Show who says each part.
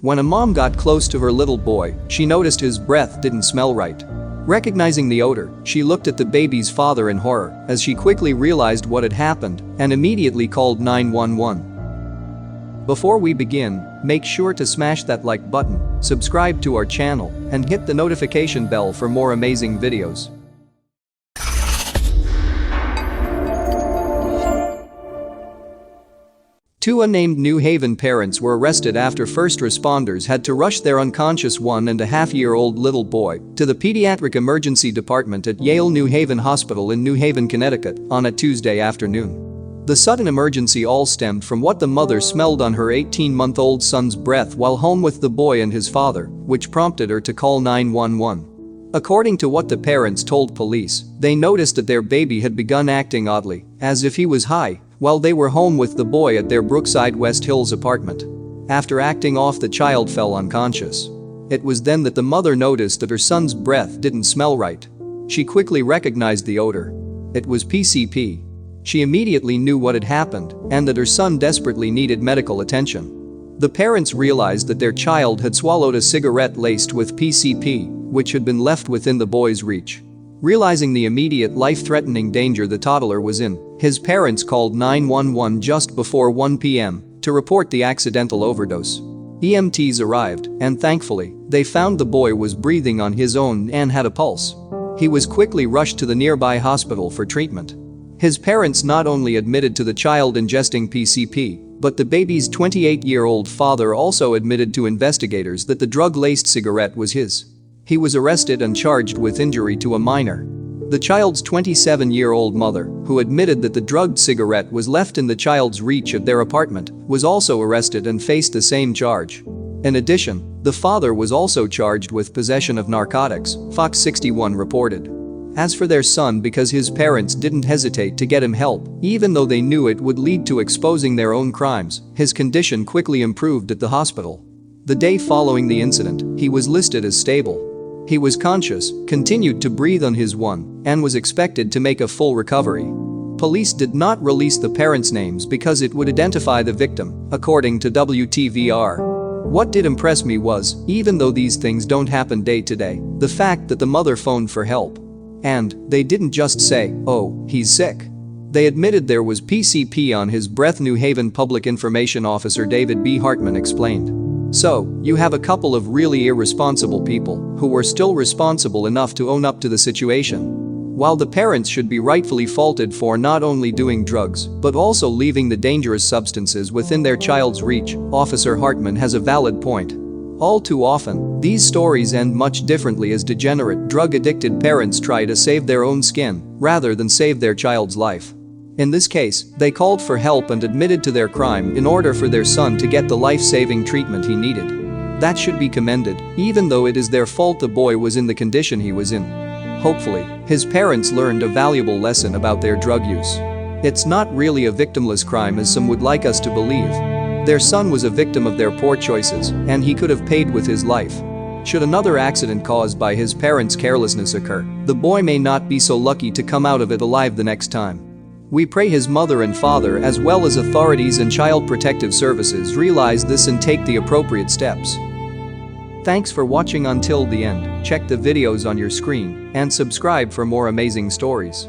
Speaker 1: When a mom got close to her little boy, she noticed his breath didn't smell right. Recognizing the odor, she looked at the baby's father in horror as she quickly realized what had happened and immediately called 911. Before we begin, make sure to smash that like button, subscribe to our channel, and hit the notification bell for more amazing videos. Two unnamed New Haven parents were arrested after first responders had to rush their unconscious 1.5-year-old little boy to the pediatric emergency department at Yale New Haven Hospital in New Haven, Connecticut, on a Tuesday afternoon. The sudden emergency all stemmed from what the mother smelled on her 18-month-old son's breath while home with the boy and his father, which prompted her to call 911. According to what the parents told police, they noticed that their baby had begun acting oddly, as if he was high, while they were home with the boy at their Brookside West Hills apartment. After acting off, the child fell unconscious. It was then that the mother noticed that her son's breath didn't smell right. She quickly recognized the odor. It was PCP. She immediately knew what had happened and that her son desperately needed medical attention. The parents realized that their child had swallowed a cigarette laced with PCP, which had been left within the boy's reach. Realizing the immediate life-threatening danger the toddler was in, his parents called 911 just before 1 p.m. to report the accidental overdose. EMTs arrived, and thankfully, they found the boy was breathing on his own and had a pulse. He was quickly rushed to the nearby hospital for treatment. His parents not only admitted to the child ingesting PCP, but the baby's 28-year-old father also admitted to investigators that the drug-laced cigarette was his. He was arrested and charged with injury to a minor. The child's 27-year-old mother, who admitted that the drugged cigarette was left in the child's reach at their apartment, was also arrested and faced the same charge. In addition, the father was also charged with possession of narcotics, Fox 61 reported. As for their son, because his parents didn't hesitate to get him help, even though they knew it would lead to exposing their own crimes, his condition quickly improved at the hospital. The day following the incident, he was listed as stable. He was conscious, continued to breathe on his own, and was expected to make a full recovery. Police did not release the parents' names because it would identify the victim, according to WTVR. What did impress me was, even though these things don't happen day to day, the fact that the mother phoned for help. And they didn't just say, "Oh, he's sick." They admitted there was PCP on his breath. New Haven Public Information Officer David B. Hartman explained. So, you have a couple of really irresponsible people who were still responsible enough to own up to the situation. While the parents should be rightfully faulted for not only doing drugs but also leaving the dangerous substances within their child's reach, Officer Hartman has a valid point. All too often, these stories end much differently as degenerate, drug-addicted parents try to save their own skin rather than save their child's life. In this case, they called for help and admitted to their crime in order for their son to get the life-saving treatment he needed. That should be commended, even though it is their fault the boy was in the condition he was in. Hopefully, his parents learned a valuable lesson about their drug use. It's not really a victimless crime as some would like us to believe. Their son was a victim of their poor choices, and he could have paid with his life. Should another accident caused by his parents' carelessness occur, the boy may not be so lucky to come out of it alive the next time. We pray his mother and father as well as authorities and child protective services realize this and take the appropriate steps. Thanks for watching until the end. Check the videos on your screen and subscribe for more amazing stories.